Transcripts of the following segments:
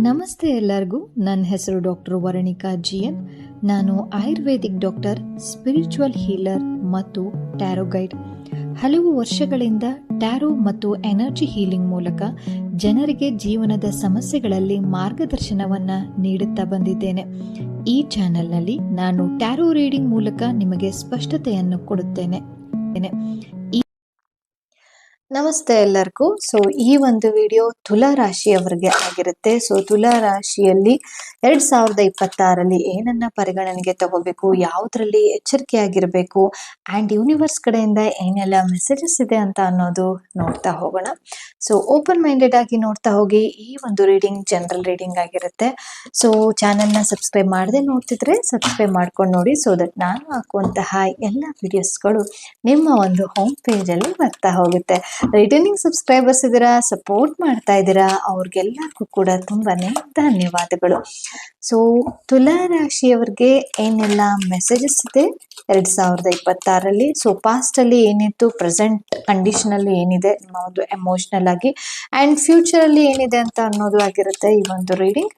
ನಮಸ್ತೆ ಎಲ್ಲರಿಗೂ. ನನ್ನ ಹೆಸರು ಡಾಕ್ಟರ್ ವರಣಿಕಾ ಜಿಎನ್. ನಾನು ಆಯುರ್ವೇದಿಕ್ ಡಾಕ್ಟರ್, ಸ್ಪಿರಿಚುವಲ್ ಹೀಲರ್ ಮತ್ತು ಟ್ಯಾರೋ ಗೈಡ್. ಹಲವು ವರ್ಷಗಳಿಂದ ಟ್ಯಾರೋ ಮತ್ತು ಎನರ್ಜಿ ಹೀಲಿಂಗ್ ಮೂಲಕ ಜನರಿಗೆ ಜೀವನದ ಸಮಸ್ಯೆಗಳಲ್ಲಿ ಮಾರ್ಗದರ್ಶನವನ್ನ ನೀಡುತ್ತಾ ಬಂದಿದ್ದೇನೆ. ಈ ಚಾನೆಲ್ನಲ್ಲಿ ನಾನು ಟ್ಯಾರೋ ರೀಡಿಂಗ್ ಮೂಲಕ ನಿಮಗೆ ಸ್ಪಷ್ಟತೆಯನ್ನು ಕೊಡುತ್ತೇನೆ. ನಮಸ್ತೆ ಎಲ್ಲರಿಗೂ. ಸೊ ಈ ಒಂದು ವಿಡಿಯೋ ತುಲಾ ರಾಶಿಯವರಿಗೆ ಆಗಿರುತ್ತೆ. ಸೊ ತುಲಾ ರಾಶಿಯಲ್ಲಿ 2026ರಲ್ಲಿ ಏನನ್ನ ಪರಿಗಣನೆಗೆ ತಗೋಬೇಕು, ಯಾವುದರಲ್ಲಿ ಎಚ್ಚರಿಕೆಯಾಗಿರಬೇಕು ಆ್ಯಂಡ್ ಯೂನಿವರ್ಸ್ ಕಡೆಯಿಂದ ಏನೆಲ್ಲ ಮೆಸೇಜಸ್ ಇದೆ ಅಂತ ಅನ್ನೋದು ನೋಡ್ತಾ ಹೋಗೋಣ. ಸೊ ಓಪನ್ ಮೈಂಡೆಡ್ ಆಗಿ ನೋಡ್ತಾ ಹೋಗಿ. ಈ ಒಂದು ರೀಡಿಂಗ್ ಜನರಲ್ ರೀಡಿಂಗ್ ಆಗಿರುತ್ತೆ. ಸೊ ಚಾನೆಲ್ನ ಸಬ್ಸ್ಕ್ರೈಬ್ ಮಾಡದೆ ನೋಡ್ತಿದ್ರೆ ಸಬ್ಸ್ಕ್ರೈಬ್ ಮಾಡ್ಕೊಂಡು ನೋಡಿ, ಸೊ ದಟ್ ನಾನು ಹಾಕುವಂತಹ ಎಲ್ಲ ವಿಡಿಯೋಸ್ಗಳು ನಿಮ್ಮ ಒಂದು ಹೋಮ್ ಪೇಜಲ್ಲಿ ಬರ್ತಾ ಹೋಗುತ್ತೆ. ರಿಟರ್ನಿಂಗ್ ಸಬ್ಸ್ಕ್ರೈಬರ್ಸ್ ಇದ್ದೀರಾ, ಸಪೋರ್ಟ್ ಮಾಡ್ತಾ ಇದ್ದೀರಾ, ಅವ್ರಿಗೆಲ್ಲರಿಗೂ ಕೂಡ ತುಂಬಾನೇ ಧನ್ಯವಾದಗಳು. ಸೊ ತುಲಾ ರಾಶಿಯವರಿಗೆ ಏನೆಲ್ಲ ಮೆಸೇಜಸ್ ಇದೆ 2026ರಲ್ಲಿ. ಸೊ ಪಾಸ್ಟ್ ಅಲ್ಲಿ ಏನಿತ್ತು, ಪ್ರೆಸೆಂಟ್ ಕಂಡೀಷನ್ ಅಲ್ಲಿ ಏನಿದೆ, ನಿಮ್ಮ ಒಂದು ಎಮೋಷನಲ್ ಆಗಿ ಅಂಡ್ ಫ್ಯೂಚರ್ ಅಲ್ಲಿ ಏನಿದೆ ಅಂತ ಅನ್ನೋದು ಆಗಿರುತ್ತೆ ಈ ಒಂದು reading.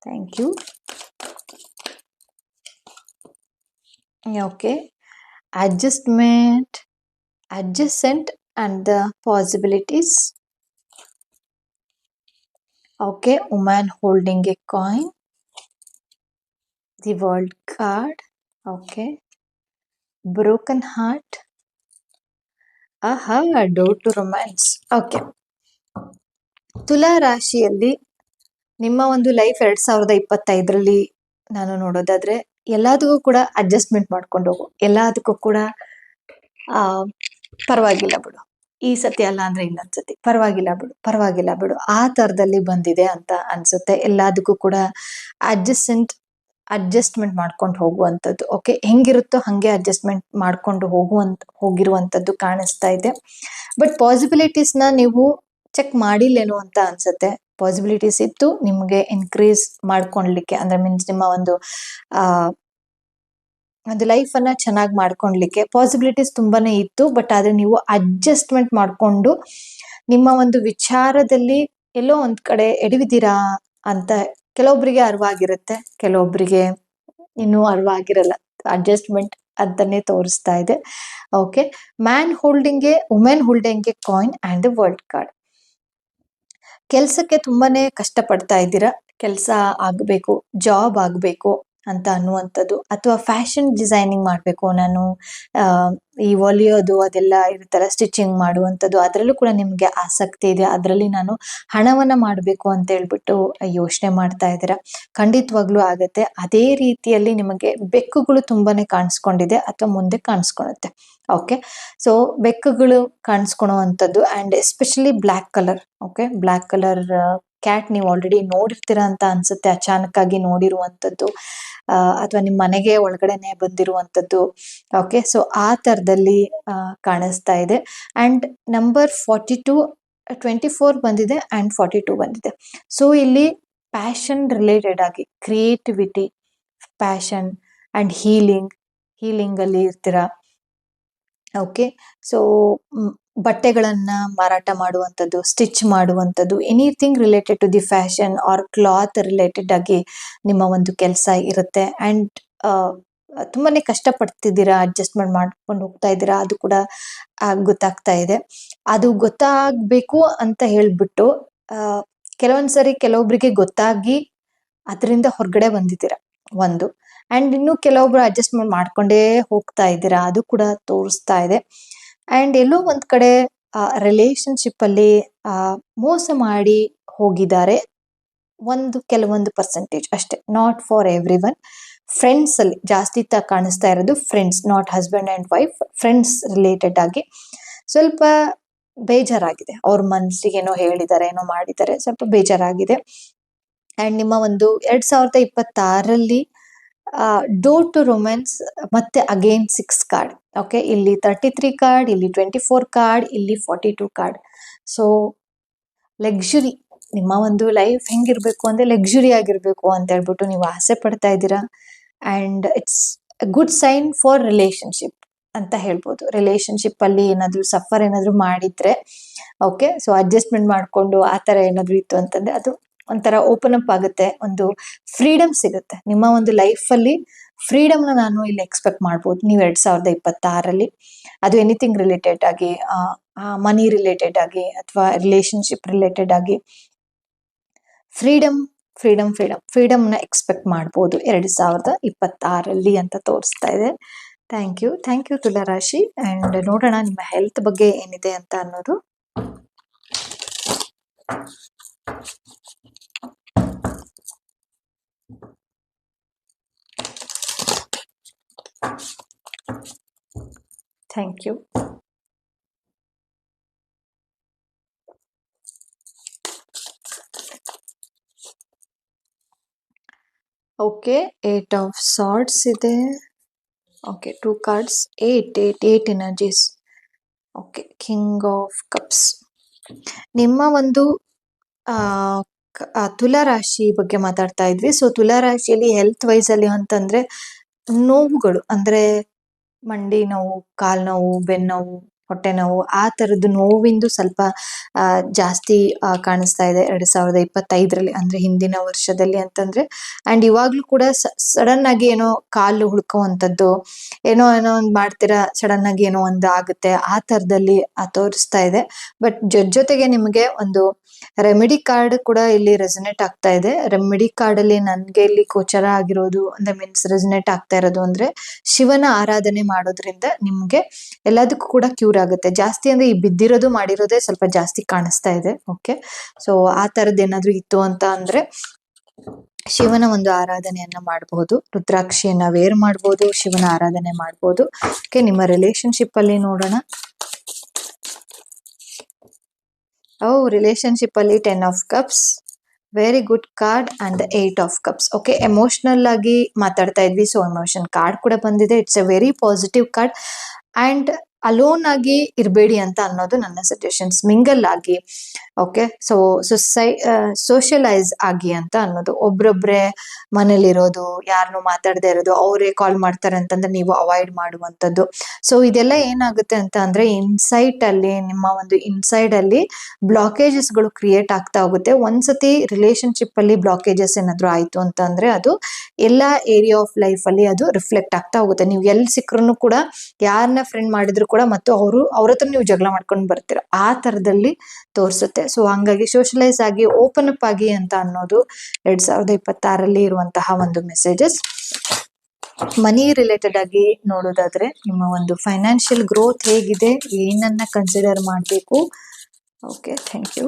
Thank you. Okay, adjacent and the possibilities. Okay, woman holding a coin, the world card. Okay, broken heart. Door to romance. Okay, ತುಲಾ ರಾಶಿಯಲ್ಲಿ ನಿಮ್ಮ ಒಂದು ಲೈಫ್ 2025ರಲ್ಲಿ ನಾನು ನೋಡೋದಾದ್ರೆ ಎಲ್ಲದಕ್ಕೂ ಕೂಡ ಅಡ್ಜಸ್ಟ್ಮೆಂಟ್ ಮಾಡ್ಕೊಂಡು ಹೋಗು. ಎಲ್ಲದಕ್ಕೂ ಕೂಡ ಪರವಾಗಿಲ್ಲ ಬಿಡು, ಈ ಸತಿ ಅಲ್ಲ ಅಂದ್ರೆ ಇನ್ನೊಂದ್ಸತಿ ಪರವಾಗಿಲ್ಲ ಬಿಡು ಆ ತರದಲ್ಲಿ ಬಂದಿದೆ ಅಂತ ಅನ್ಸುತ್ತೆ. ಎಲ್ಲದಕ್ಕೂ ಕೂಡ ಅಡ್ಜಸ್ಟ್ಮೆಂಟ್ ಮಾಡ್ಕೊಂಡು ಹೋಗುವಂಥದ್ದು. ಓಕೆ, ಹೆಂಗಿರುತ್ತೋ ಹಂಗೆ ಅಡ್ಜಸ್ಟ್ಮೆಂಟ್ ಮಾಡ್ಕೊಂಡು ಹೋಗಿರುವಂಥದ್ದು ಕಾಣಿಸ್ತಾ ಇದೆ. ಬಟ್ ಪಾಸಿಬಿಲಿಟೀಸ್ನ ನೀವು ಚೆಕ್ ಮಾಡಿಲ್ಲೇನೋ ಅಂತ ಅನ್ಸುತ್ತೆ. ಪಾಸಿಬಿಲಿಟೀಸ್ ಇತ್ತು ನಿಮಗೆ ಇನ್ಕ್ರೀಸ್ ಮಾಡ್ಕೊಳ್ಲಿಕ್ಕೆ, ಅಂದ್ರೆ ಮೀನ್ಸ್ ನಿಮ್ಮ ಒಂದು ಲೈಫ್ ಅನ್ನ ಚೆನ್ನಾಗಿ ಮಾಡ್ಕೊಳ್ಲಿಕ್ಕೆ ಪಾಸಿಬಿಲಿಟೀಸ್ ತುಂಬಾನೇ ಇತ್ತು. ಬಟ್ ಆದ್ರೆ ನೀವು ಅಡ್ಜಸ್ಟ್ಮೆಂಟ್ ಮಾಡ್ಕೊಂಡು ನಿಮ್ಮ ಒಂದು ವಿಚಾರದಲ್ಲಿ ಎಲ್ಲೋ ಒಂದ್ ಕಡೆ ಎಡವಿದ್ದೀರಾ ಅಂತ ಕೆಲವೊಬ್ಬರಿಗೆ ಅರಿವಾಗಿರುತ್ತೆ, ಕೆಲವೊಬ್ಬರಿಗೆ ಇನ್ನೂ ಅರಿವಾಗಿರಲ್ಲ. ಅಡ್ಜಸ್ಟ್ಮೆಂಟ್ ಅದನ್ನೇ ತೋರಿಸ್ತಾ ಇದೆ. Okay, women holding A coin and the world card. ಕೆಲ್ಸಕ್ಕೆ ತುಂಬಾನೇ ಕಷ್ಟಪಡ್ತಾ ಇದ್ದೀರಾ, ಕೆಲಸ ಆಗ್ಬೇಕು, ಜಾಬ್ ಆಗ್ಬೇಕು ಅಂತ ಅನ್ನುವಂಥದ್ದು, ಅಥವಾ ಫ್ಯಾಷನ್ ಡಿಸೈನಿಂಗ್ ಮಾಡಬೇಕು, ನಾನು ಈ ಹೊಲಿಯೋದು ಅದೆಲ್ಲ ಇರುತ್ತಲ್ಲ, ಸ್ಟಿಚಿಂಗ್ ಮಾಡುವಂಥದ್ದು, ಅದರಲ್ಲೂ ಕೂಡ ನಿಮಗೆ ಆಸಕ್ತಿ ಇದೆ. ಅದರಲ್ಲಿ ನಾನು ಹಣವನ್ನ ಮಾಡಬೇಕು ಅಂತ ಹೇಳ್ಬಿಟ್ಟು ಯೋಚನೆ ಮಾಡ್ತಾ ಇದ್ದೀರಾ. ಖಂಡಿತವಾಗ್ಲೂ ಆಗತ್ತೆ. ಅದೇ ರೀತಿಯಲ್ಲಿ ನಿಮಗೆ ಬೆಕ್ಕುಗಳು ತುಂಬಾನೇ ಕಾಣಿಸ್ಕೊಂಡಿದೆ ಅಥವಾ ಮುಂದೆ ಕಾಣಿಸ್ಕೊಳುತ್ತೆ. ಓಕೆ, ಸೊ ಬೆಕ್ಕುಗಳು ಕಾಣಿಸ್ಕೊಳುವಂಥದ್ದು and especially black colour. Okay, black colour cat ನೀವು ಆಲ್ರೆಡಿ ನೋಡಿರ್ತೀರಾ ಅಂತ ಅನ್ಸುತ್ತೆ, ಅಚಾನಕ್ ಆಗಿ ನೋಡಿರುವಂಥದ್ದು ಅಥವಾ ನಿಮ್ಮ ಮನೆಗೆ ಒಳಗಡೆನೆ ಬಂದಿರುವಂಥದ್ದು. ಓಕೆ, ಸೊ ಆ ತರದಲ್ಲಿ ಕಾಣಿಸ್ತಾ ಇದೆ. ಅಂಡ್ ನಂಬರ್ 24 ಬಂದಿದೆ ಅಂಡ್ 42 ಬಂದಿದೆ. ಸೊ ಇಲ್ಲಿ ಪ್ಯಾಷನ್ ರಿಲೇಟೆಡ್ ಆಗಿ ಕ್ರಿಯೇಟಿವಿಟಿ, ಪ್ಯಾಷನ್ ಅಂಡ್ ಹೀಲಿಂಗ್ ಅಲ್ಲಿ ಇರ್ತೀರಾ. ಓಕೆ, ಸೊ ಬಟ್ಟೆಗಳನ್ನ ಮಾರಾಟ ಮಾಡುವಂಥದ್ದು, ಸ್ಟಿಚ್ ಮಾಡುವಂಥದ್ದು, anything related to the fashion or cloth related ಆಗಿ ನಿಮ್ಮ ಒಂದು ಕೆಲಸ ಇರುತ್ತೆ. ಅಂಡ್ ತುಂಬಾನೇ ಕಷ್ಟಪಡ್ತಿದ್ದೀರಾ, ಅಡ್ಜಸ್ಟ್ಮೆಂಟ್ ಮಾಡ್ಕೊಂಡು ಹೋಗ್ತಾ ಇದ್ದೀರಾ, ಅದು ಕೂಡ ಗೊತ್ತಾಗ್ತಾ ಇದೆ. ಅದು ಗೊತ್ತಾಗ್ಬೇಕು ಅಂತ ಹೇಳ್ಬಿಟ್ಟು ಕೆಲವೊಂದ್ಸರಿ ಕೆಲವೊಬ್ರಿಗೆ ಗೊತ್ತಾಗಿ ಅದರಿಂದ ಹೊರಗಡೆ ಬಂದಿದ್ದೀರಾ ಒಂದು. ಅಂಡ್ ಇನ್ನು ಕೆಲವೊಬ್ರು ಅಡ್ಜಸ್ಟ್ಮೆಂಟ್ ಮಾಡ್ಕೊಂಡೇ ಹೋಗ್ತಾ ಇದ್ದೀರಾ, ಅದು ಕೂಡ ತೋರಿಸ್ತಾ ಇದೆ. ಅಂಡ್ ಎಲ್ಲೋ ಒಂದ್ ಕಡೆ ರಿಲೇಶನ್ಶಿಪ್ ಅಲ್ಲಿ ಮೋಸ ಮಾಡಿ ಹೋಗಿದ್ದಾರೆ ಕೆಲವೊಂದು ಪರ್ಸೆಂಟೇಜ್ ಅಷ್ಟೇ, not for every one. Friends ಅಲ್ಲಿ ಜಾಸ್ತಿ ಕಾಣಿಸ್ತಾ ಇರೋದು friends, not husband and wife, friends related ಆಗಿ ಸ್ವಲ್ಪ ಬೇಜಾರಾಗಿದೆ. ಅವ್ರ ಮನಸ್ಸಿಗೆ ಏನೋ ಹೇಳಿದ್ದಾರೆ, ಏನೋ ಮಾಡಿದ್ದಾರೆ, ಸ್ವಲ್ಪ ಬೇಜಾರಾಗಿದೆ. ಅಂಡ್ ನಿಮ್ಮ ಒಂದು 2026ರಲ್ಲಿ ಡೋರ್ ಟು ರೊಮ್ಯಾನ್ಸ್ ಮತ್ತೆ ಅಗೇನ್ 6 ಕಾರ್ಡ್. ಓಕೆ, ಇಲ್ಲಿ 33 ಕಾರ್ಡ್, ಇಲ್ಲಿ 24 ಕಾರ್ಡ್, ಇಲ್ಲಿ 42 ಕಾರ್ಡ್. ಸೊ ಲಕ್ಸುರಿ, ನಿಮ್ಮ ಒಂದು ಲೈಫ್ ಹೆಂಗಿರ್ಬೇಕು ಅಂದ್ರೆ ಲಕ್ಸುರಿ ಆಗಿರ್ಬೇಕು ಅಂತ ಹೇಳ್ಬಿಟ್ಟು ನೀವು ಆಸೆ ಪಡ್ತಾ ಇದ್ದೀರಾ. And it's good sign for relationship ಅಂತ ಹೇಳ್ಬೋದು. ರಿಲೇಶನ್ಶಿಪ್ ಅಲ್ಲಿ ಸಫರ್ ಏನಾದ್ರು ಮಾಡಿದ್ರೆ, ಓಕೆ, ಸೊ ಅಡ್ಜಸ್ಟ್ಮೆಂಟ್ ಮಾಡ್ಕೊಂಡು ಆ ತರ ಏನಾದ್ರು ಇತ್ತು ಅಂತಂದ್ರೆ ಅದು ಒಂಥರ ಓಪನ್ ಅಪ್ ಆಗುತ್ತೆ, ಒಂದು ಫ್ರೀಡಮ್ ಸಿಗುತ್ತೆ ನಿಮ್ಮ ಒಂದು ಲೈಫಲ್ಲಿ. ಫ್ರೀಡಮ್ನ ನಾನು ಇಲ್ಲಿ ಎಕ್ಸ್ಪೆಕ್ಟ್ ಮಾಡ್ಬೋದು ನೀವು 2026ರಲ್ಲಿ. ಅದು ಎನಿಥಿಂಗ್ ರಿಲೇಟೆಡ್ ಆಗಿ, ಮನಿ ರಿಲೇಟೆಡ್ ಆಗಿ ಅಥವಾ ರಿಲೇಶನ್ಶಿಪ್ ರಿಲೇಟೆಡ್ ಆಗಿ ಫ್ರೀಡಮ್ ಫ್ರೀಡಮ್ ಫ್ರೀಡಮ್ ಫ್ರೀಡಮ್ನ ಎಕ್ಸ್ಪೆಕ್ಟ್ ಮಾಡ್ಬೋದು 2026ರಲ್ಲಿ ಅಂತ ತೋರಿಸ್ತಾ ಇದೆ. Thank you ತುಲಾರಾಶಿ. ಅಂಡ್ ನೋಡೋಣ ನಿಮ್ಮ ಹೆಲ್ತ್ ಬಗ್ಗೆ ಏನಿದೆ ಅಂತ ಅನ್ನೋದು. Thank you. Okay, 8 of swords ಇದೆ. Okay, 2 cards, 8 energies. Okay, king of cups. ನಿಮ್ಮ ಒಂದು ತುಲಾ ರಾಶಿ ಬಗ್ಗೆ ಮಾತಾಡ್ತಾ ಇದ್ವಿ. ಸೊ ತುಲಾ ರಾಶಿಯಲ್ಲಿ ಹೆಲ್ತ್ ವೈಸ್ ಅಲ್ಲಿ ಅಂತಂದ್ರೆ ನೋವುಗಳು, ಅಂದ್ರೆ ಮಂಡಿ ನೋವು, ಕಾಲ್ ನೋವು, ಬೆನ್ನೋವು, ಹೊಟ್ಟೆ ನೋವು, ಆ ತರದ್ದು ನೋವಿಂದು ಸ್ವಲ್ಪ ಜಾಸ್ತಿ ಕಾಣಿಸ್ತಾ ಇದೆ 2025ರಲ್ಲಿ, ಅಂದ್ರೆ ಹಿಂದಿನ ವರ್ಷದಲ್ಲಿ ಅಂತಂದ್ರೆ. ಅಂಡ್ ಇವಾಗ್ಲೂ ಕೂಡ ಸಡನ್ ಆಗಿ ಏನೋ ಕಾಲು ಹುಡ್ಕೋವಂಥದ್ದು, ಏನೋ ಒಂದ್ ಮಾಡ್ತೀರಾ, ಸಡನ್ ಆಗಿ ಏನೋ ಒಂದು ಆಗುತ್ತೆ, ಆ ತರದಲ್ಲಿ ತೋರಿಸ್ತಾ ಇದೆ. ಬಟ್ ಜೊತೆಗೆ ನಿಮಗೆ ಒಂದು ರೆಮಿಡಿ ಕಾರ್ಡ್ ಕೂಡ ಇಲ್ಲಿ ರೆಸನೇಟ್ ಆಗ್ತಾ ಇದೆ. ರೆಮಿಡಿ ಕಾರ್ಡ್ ಅಲ್ಲಿ ನನ್ಗೆ ಇಲ್ಲಿ ಗೋಚರ ಆಗಿರೋದು ಅಂದ್ರೆ ಮೀನ್ಸ್ ರೆಸನೇಟ್ ಆಗ್ತಾ ಇರೋದು ಅಂದ್ರೆ ಶಿವನ ಆರಾಧನೆ ಮಾಡೋದ್ರಿಂದ ನಿಮ್ಗೆ ಎಲ್ಲದಕ್ಕೂ ಕೂಡ ಕ್ಯೂರ್ ಆಗುತ್ತೆ. ಜಾಸ್ತಿ ಅಂದ್ರೆ ಈ ಬಿದ್ದಿರೋದು ಮಾಡಿರೋದೇ ಸ್ವಲ್ಪ ಜಾಸ್ತಿ ಕಾಣಿಸ್ತಾ ಇದೆ. ಓಕೆ, ಸೊ ಆ ತರದ್ ಏನಾದ್ರು ಇತ್ತು ಅಂತ ಅಂದ್ರೆ ಶಿವನ ಒಂದು ಆರಾಧನೆಯನ್ನ ಮಾಡಬಹುದು, ರುದ್ರಾಕ್ಷಿಯನ್ನ ವೇರ್ ಮಾಡಬಹುದು, ಶಿವನ ಆರಾಧನೆ ಮಾಡಬಹುದು. ಓಕೆ, ನಿಮ್ಮ ರಿಲೇಶನ್ಶಿಪ್ ಅಲ್ಲಿ ನೋಡೋಣ. ರಿಲೇಶನ್ಶಿಪ್ ಅಲ್ಲಿ 10 of cups, very good card, and 8 of cups. Okay, emotional ಆಗಿ ಮಾತಾಡ್ತಾ ಇದ್ವಿ, ಸೊ ಎಮೋಷನ್ ಕಾರ್ಡ್ ಕೂಡ ಬಂದಿದೆ. It's A very positive card. And alone ಆಗಿ ಇರಬೇಡಿ ಅಂತ ಅನ್ನೋದು ನನ್ನ ಸಜೆಷನ್ಸ್. ಮಿಂಗಲ್ ಆಗಿ, ಓಕೆ, ಸೊ ಸೋಷಿಯಲೈಸ್ ಆಗಿ ಅಂತ ಅನ್ನೋದು. ಒಬ್ರೊಬ್ರೆ ಮನೇಲಿರೋದು, ಯಾರನ್ನು ಮಾತಾಡದೆ ಇರೋದು, ಅವರೇ ಕಾಲ್ ಮಾಡ್ತಾರೆ ಅಂತಂದ್ರೆ ನೀವು ಅವಾಯ್ಡ್ ಮಾಡುವಂಥದ್ದು. ಸೊ ಇದೆಲ್ಲ ಏನಾಗುತ್ತೆ ಅಂತ ಅಂದ್ರೆ ಇನ್ಸೈಟ್ ಅಲ್ಲಿ, ನಿಮ್ಮ ಒಂದು ಇನ್ಸೈಡ್ ಅಲ್ಲಿ ಬ್ಲಾಕೇಜಸ್ ಗಳು ಕ್ರಿಯೇಟ್ ಆಗ್ತಾ ಹೋಗುತ್ತೆ. ಒಂದ್ಸತಿ ರಿಲೇಶನ್ಶಿಪ್ ಅಲ್ಲಿ ಬ್ಲಾಕೇಜಸ್ ಏನಾದ್ರು ಆಯ್ತು ಅಂತ ಅಂದ್ರೆ ಅದು ಎಲ್ಲಾ ಏರಿಯಾ ಆಫ್ ಲೈಫ್ ಅಲ್ಲಿ ಅದು ರಿಫ್ಲೆಕ್ಟ್ ಆಗ್ತಾ ಹೋಗುತ್ತೆ. ನೀವು ಎಲ್ಲಿ ಸಿಕ್ಕರೂ ಕೂಡ, ಯಾರನ್ನ ಫ್ರೆಂಡ್ ಮಾಡಿದ್ರು ಕೂಡ, ಮತ್ತು ಅವ್ರ ಹತ್ರ ನೀವು ಜಗಳ ಮಾಡ್ಕೊಂಡು ಬರ್ತೀರ, ಆ ತರದಲ್ಲಿ ತೋರಿಸುತ್ತೆ. ಸೊ ಹಂಗಾಗಿ ಸೋಷಲೈಸ್ ಆಗಿ, ಓಪನ್ ಅಪ್ ಆಗಿ ಅಂತ ಅನ್ನೋದು 2026ರಲ್ಲಿ ಇರುವಂತಹ ಒಂದು ಮೆಸೇಜಸ್. ಮನಿ ರಿಲೇಟೆಡ್ ಆಗಿ ನೋಡೋದಾದ್ರೆ ನಿಮ್ಮ ಒಂದು ಫೈನಾನ್ಷಿಯಲ್ ಗ್ರೋತ್ ಹೇಗಿದೆ, ಏನನ್ನ ಕನ್ಸಿಡರ್ ಮಾಡಬೇಕು. Okay, thank you.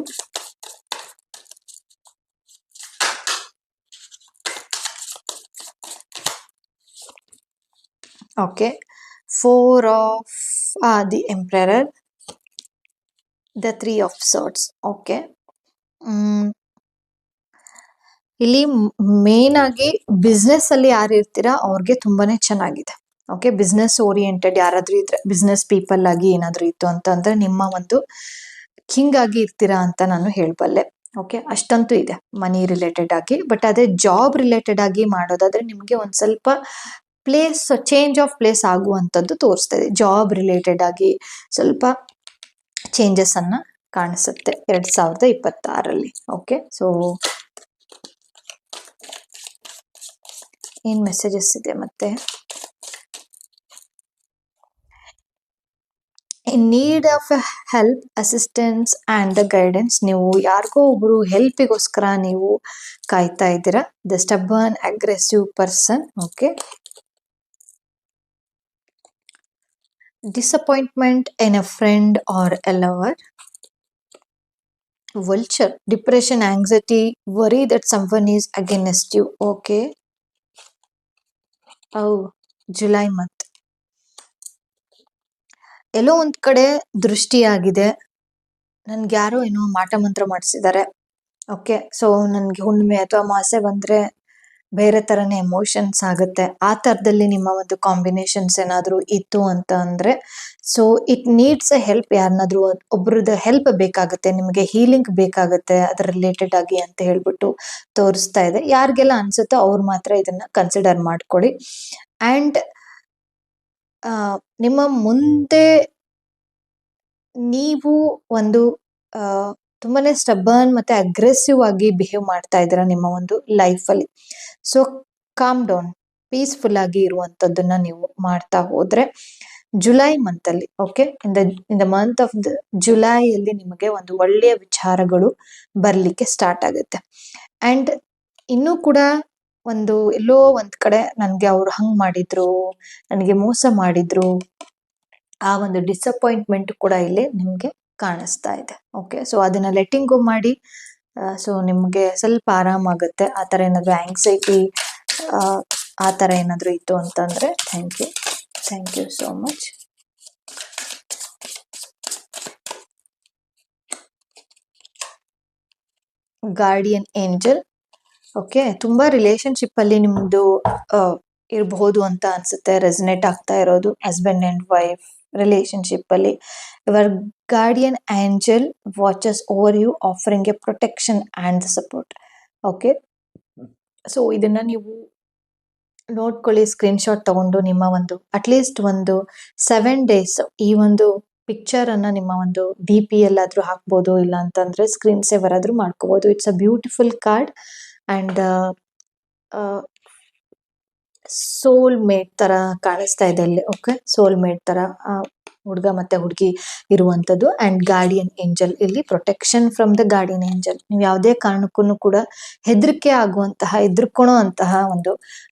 Okay, 4 of the emperor, the 3 of swords. Okay, ಇಲ್ಲಿ ಮೇನ್ ಆಗಿ ಬಿಸ್ನೆಸ್ ಅಲ್ಲಿ ಯಾರು ಇರ್ತೀರಾ ಅವ್ರಿಗೆ ತುಂಬಾನೇ ಚೆನ್ನಾಗಿದೆ. ಓಕೆ, ಬಿಸ್ನೆಸ್ ಓರಿಯೆಂಟೆಡ್ ಯಾರಾದ್ರೂ ಇದ್ರೆ, ಬಿಸ್ನೆಸ್ ಪೀಪಲ್ ಆಗಿ ಏನಾದ್ರೂ ಇತ್ತು ಅಂತಂದ್ರೆ ನಿಮ್ಮ ಒಂದು ಕಿಂಗ್ ಆಗಿ ಇರ್ತೀರಾ ಅಂತ ನಾನು ಹೇಳಬಲ್ಲೆ. ಓಕೆ, ಅಷ್ಟಂತೂ ಇದೆ ಮನಿ ರಿಲೇಟೆಡ್ ಆಗಿ. ಬಟ್ ಅದೇ ಜಾಬ್ ರಿಲೇಟೆಡ್ ಆಗಿ ಮಾಡೋದಾದ್ರೆ ನಿಮ್ಗೆ ಒಂದ್ ಸ್ವಲ್ಪ ಪ್ಲೇಸ್ ಚೇಂಜ್ ಆಫ್ ಪ್ಲೇಸ್ ಆಗುವಂತದ್ದು ತೋರಿಸ್ತಾ ಇದೆ. ಜಾಬ್ ರಿಲೇಟೆಡ್ ಆಗಿ ಸ್ವಲ್ಪ ಚೇಂಜಸ್ ಅನ್ನ ಕಾಣಿಸುತ್ತೆ 2026ರಲ್ಲಿ. ಓಕೆ, ಸೊ ಏನ್ ಮೆಸೇಜಸ್ ಇದೆ ಮತ್ತೆ. In need of help, assistance and the guidance. ನೀವು ಯಾರಿಗೋ ಒಬ್ರು ಹೆಲ್ಪಿಗೋಸ್ಕರ ನೀವು ಕಾಯ್ತಾ ಇದ್ದೀರಾ. The stubborn aggressive person. Okay, disappointment in a friend or a lover. Vulture, depression, anxiety, worry that ಸಮವನ್ is against you. Okay, July month ಎಲ್ಲೋ ಒಂದ್ ಕಡೆ ದೃಷ್ಟಿಯಾಗಿದೆ, ನನ್ಗೆ ಯಾರೋ ಏನೋ ಮಾಟ ಮಂತ್ರ ಮಾಡಿಸಿದ್ದಾರೆ. ಓಕೆ, ಸೊ ನನ್ಗೆ ಹುಣ್ಣಿಮೆ ಅಥವಾ ಅಮಾವಾಸ್ಯೆ ಬಂದ್ರೆ ಬೇರೆ ತರನೇ ಎಮೋಷನ್ಸ್ ಆಗುತ್ತೆ. ಆ ತರದಲ್ಲಿ ನಿಮ್ಮ ಒಂದು ಕಾಂಬಿನೇಷನ್ಸ್ ಏನಾದ್ರು ಇತ್ತು ಅಂತ ಅಂದ್ರೆ, so it needs A help. ಯಾರನ್ನಾದ್ರೂ ಒಬ್ರದ್ದು ಹೆಲ್ಪ್ ಬೇಕಾಗುತ್ತೆ, ನಿಮಗೆ ಹೀಲಿಂಗ್ ಬೇಕಾಗುತ್ತೆ ಅದ್ರ ರಿಲೇಟೆಡ್ ಆಗಿ ಅಂತ ಹೇಳ್ಬಿಟ್ಟು ತೋರಿಸ್ತಾ ಇದೆ. ಯಾರಿಗೆಲ್ಲ ಅನ್ಸುತ್ತೋ ಅವ್ರು ಮಾತ್ರ ಇದನ್ನ ಕನ್ಸಿಡರ್ ಮಾಡ್ಕೊಳ್ಳಿ. ಅಂಡ್ ನಿಮ್ಮ ಮುಂದೆ ನೀವು ಒಂದು ತುಂಬಾನೇ ಸ್ಟಬರ್ನ್ ಮತ್ತೆ ಅಗ್ರೆಸಿವ್ ಆಗಿ ಬಿಹೇವ್ ಮಾಡ್ತಾ ಇದ್ದೀರಾ ನಿಮ್ಮ ಒಂದು ಲೈಫ್ ಅಲ್ಲಿ. ಸೊ ಕಾಮ್ ಡೌನ್, ಪೀಸ್ಫುಲ್ ಆಗಿ ಇರುವಂತದ್ದನ್ನ ನೀವು ಮಾಡ್ತಾ ಹೋದ್ರೆ ಜುಲೈ ಮಂತ್ ಅಲ್ಲಿ, okay, in the month of July ಅಲ್ಲಿ ನಿಮಗೆ ಒಂದು ಒಳ್ಳೆಯ ವಿಚಾರಗಳು ಬರ್ಲಿಕ್ಕೆ ಸ್ಟಾರ್ಟ್ ಆಗುತ್ತೆ. ಅಂಡ್ ಇನ್ನೂ ಕೂಡ ಎಲ್ಲೋ ಒಂದ್ ಕಡೆ ನನ್ಗೆ ಅವ್ರು ಹಂಗ್ ಮಾಡಿದ್ರು, ನನಗೆ ಮೋಸ ಮಾಡಿದ್ರು, ಆ ಒಂದು ಡಿಸಪಾಯಿಂಟ್ಮೆಂಟ್ ಕೂಡ ಇಲ್ಲಿ ನಿಮ್ಗೆ ಕಾಣಿಸ್ತಾ ಇದೆ. ಓಕೆ, ಸೊ ಅದನ್ನ ಲೆಟ್ಟಿಂಗ್ ಗೋ ಮಾಡಿ. ಸೊ ನಿಮ್ಗೆ ಸ್ವಲ್ಪ ಆರಾಮಾಗುತ್ತೆ. ಆ ತರ ಏನಾದ್ರು ಆಂಗ್ಸೈಟಿ ಆ ತರ ಏನಾದ್ರು ಇತ್ತು ಅಂತಂದ್ರೆ thank you so much. Guardian angel, okay, ತುಂಬಾ ರಿಲೇಶನ್ಶಿಪ್ ಅಲ್ಲಿ ನಿಮ್ದು ಇರಬಹುದು ಅಂತ ಅನ್ಸುತ್ತೆ. ರೆಸನೇಟ್ ಆಗ್ತಾ ಇರೋದು ಹಸ್ಬೆಂಡ್ ಅಂಡ್ ವೈಫ್ ರಿಲೇಶನ್ಶಿಪ್ ಅಲ್ಲಿ. Your guardian angel watches over you, offering a protection and support. Okay, so ಇದನ್ನ ನೀವು ನೋಡ್ಕೊಳ್ಳಿ, ಸ್ಕ್ರೀನ್ ಶಾಟ್ ತಗೊಂಡು ನಿಮ್ಮ ಒಂದು ಅಟ್ಲೀಸ್ಟ್ 7 days ಈ ಒಂದು ಪಿಕ್ಚರ್ ಅನ್ನ ನಿಮ್ಮ ಒಂದು DP ಎಲ್ಲಾದ್ರೂ ಹಾಕ್ಬೋದು, ಇಲ್ಲ ಅಂತಂದ್ರೆ ಸ್ಕ್ರೀನ್ ಸೇವರ್ ಆದ್ರೂ ಮಾಡ್ಕೋಬಹುದು. It's a beautiful card and soul mate ತರ ಕಾಣಿಸ್ತಾ ಇದೆ ಇಲ್ಲಿ. ಓಕೆ, ಸೋಲ್ ಮೇಟ್ ತರ ಹುಡುಗ ಮತ್ತೆ ಹುಡುಗಿ ಇರುವಂತದ್ದು. ಅಂಡ್ ಗಾರ್ಡಿಯನ್ ಏಂಜಲ್, ಇಲ್ಲಿ protection from the guardian angel. ನೀವು ಯಾವುದೇ ಕಾರಣಕ್ಕೂ ಕೂಡ ಹೆದರ್ಕೊಳ್ಳೋ ಅಂತಹ ಒಂದು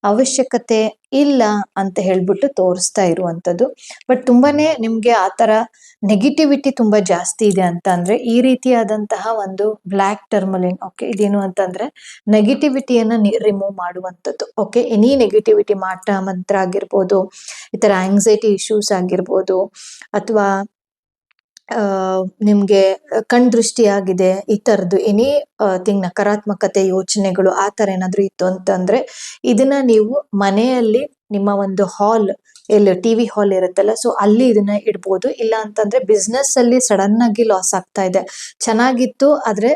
ಅವಶ್ಯಕತೆ ಇಲ್ಲ ಅಂತ ಹೇಳ್ಬಿಟ್ಟು ತೋರಿಸ್ತಾ ಇರುವಂತದ್ದು. ಬಟ್ ತುಂಬಾನೇ ನಿಮ್ಗೆ ಆತರ ನೆಗೆಟಿವಿಟಿ ತುಂಬಾ ಜಾಸ್ತಿ ಇದೆ ಅಂತ ಅಂದ್ರೆ ಈ ರೀತಿಯಾದಂತಹ ಒಂದು ಬ್ಲ್ಯಾಕ್ ಟರ್ಮಲಿನ್. ಓಕೆ, ಇದೇನು ಅಂತಂದ್ರೆ ನೆಗೆಟಿವಿಟಿಯನ್ನ ರಿಮೂವ್ ಮಾಡುವಂಥದ್ದು. ಓಕೆ, ಎನಿ ನೆಗೆಟಿವಿಟಿ, ಮಾಟ ಮಂತ್ರ ಆಗಿರ್ಬೋದು, ಈ ತರ ಆಂಗ್ಸೈಟಿ ಇಶ್ಯೂಸ್ ಆಗಿರ್ಬೋದು, ಅಥವಾ ನಿಮ್ಗೆ ಕಣ್ ದೃಷ್ಟಿ ಆಗಿದೆ, ಈ ತರದ್ದು ಎನಿ ಥಿಂಗ್, ನಕಾರಾತ್ಮಕತೆ ಯೋಚನೆಗಳು ಆ ತರ ಏನಾದ್ರು ಇತ್ತು ಅಂತಂದ್ರೆ ಇದನ್ನ ನೀವು ಮನೆಯಲ್ಲಿ ನಿಮ್ಮ ಒಂದು ಹಾಲ್, ಎಲ್ಲಿ ಟಿವಿ ಹಾಲ್ ಇರುತ್ತಲ್ಲ, ಸೊ ಅಲ್ಲಿ ಇದನ್ನ ಇಡ್ಬೋದು. ಇಲ್ಲ ಅಂತಂದ್ರೆ ಬಿಸ್ನೆಸ್ ಅಲ್ಲಿ ಸಡನ್ ಆಗಿ ಲಾಸ್ ಆಗ್ತಾ ಇದೆ, ಚೆನ್ನಾಗಿತ್ತು ಆದ್ರೆ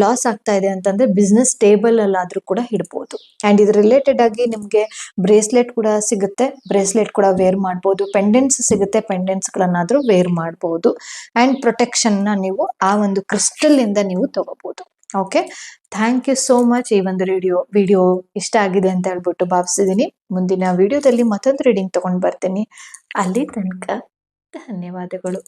ಲಾಸ್ ಆಗ್ತಾ ಇದೆ ಅಂತಂದ್ರೆ ಬಿಸ್ನೆಸ್ ಟೇಬಲ್ ಅಲ್ಲಾದ್ರೂ ಕೂಡ ಇಡ್ಬೋದು. ಅಂಡ್ ಇದ್ರ ರಿಲೇಟೆಡ್ ಆಗಿ ನಿಮ್ಗೆ ಬ್ರೇಸ್ಲೆಟ್ ಕೂಡ ಸಿಗುತ್ತೆ, ಬ್ರೇಸ್ಲೆಟ್ ಕೂಡ ವೇರ್ ಮಾಡ್ಬೋದು. ಪೆಂಡೆಂಟ್ಸ್ ಸಿಗುತ್ತೆ, ಪೆಂಡೆಂಟ್ಸ್ ಗಳನ್ನಾದ್ರೂ ವೇರ್ ಮಾಡ್ಬೋದು. ಅಂಡ್ ಪ್ರೊಟೆಕ್ಷನ್ ನ ನೀವು ಆ ಒಂದು ಕ್ರಿಸ್ಟಲ್ ಇಂದ ನೀವು ತಗೋಬಹುದು. Okay, thank you so much. ಈ ಒಂದು ವಿಡಿಯೋ ಇಷ್ಟ ಆಗಿದೆ ಅಂತ ಹೇಳ್ಬಿಟ್ಟು ಭಾವಿಸಿದೀನಿ. ಮುಂದಿನ ವಿಡಿಯೋದಲ್ಲಿ ಮತ್ತೊಂದು ರೀಡಿಂಗ್ ತಗೊಂಡ್ ಬರ್ತೀನಿ. ಅಲ್ಲಿ ತನಕ ಧನ್ಯವಾದಗಳು.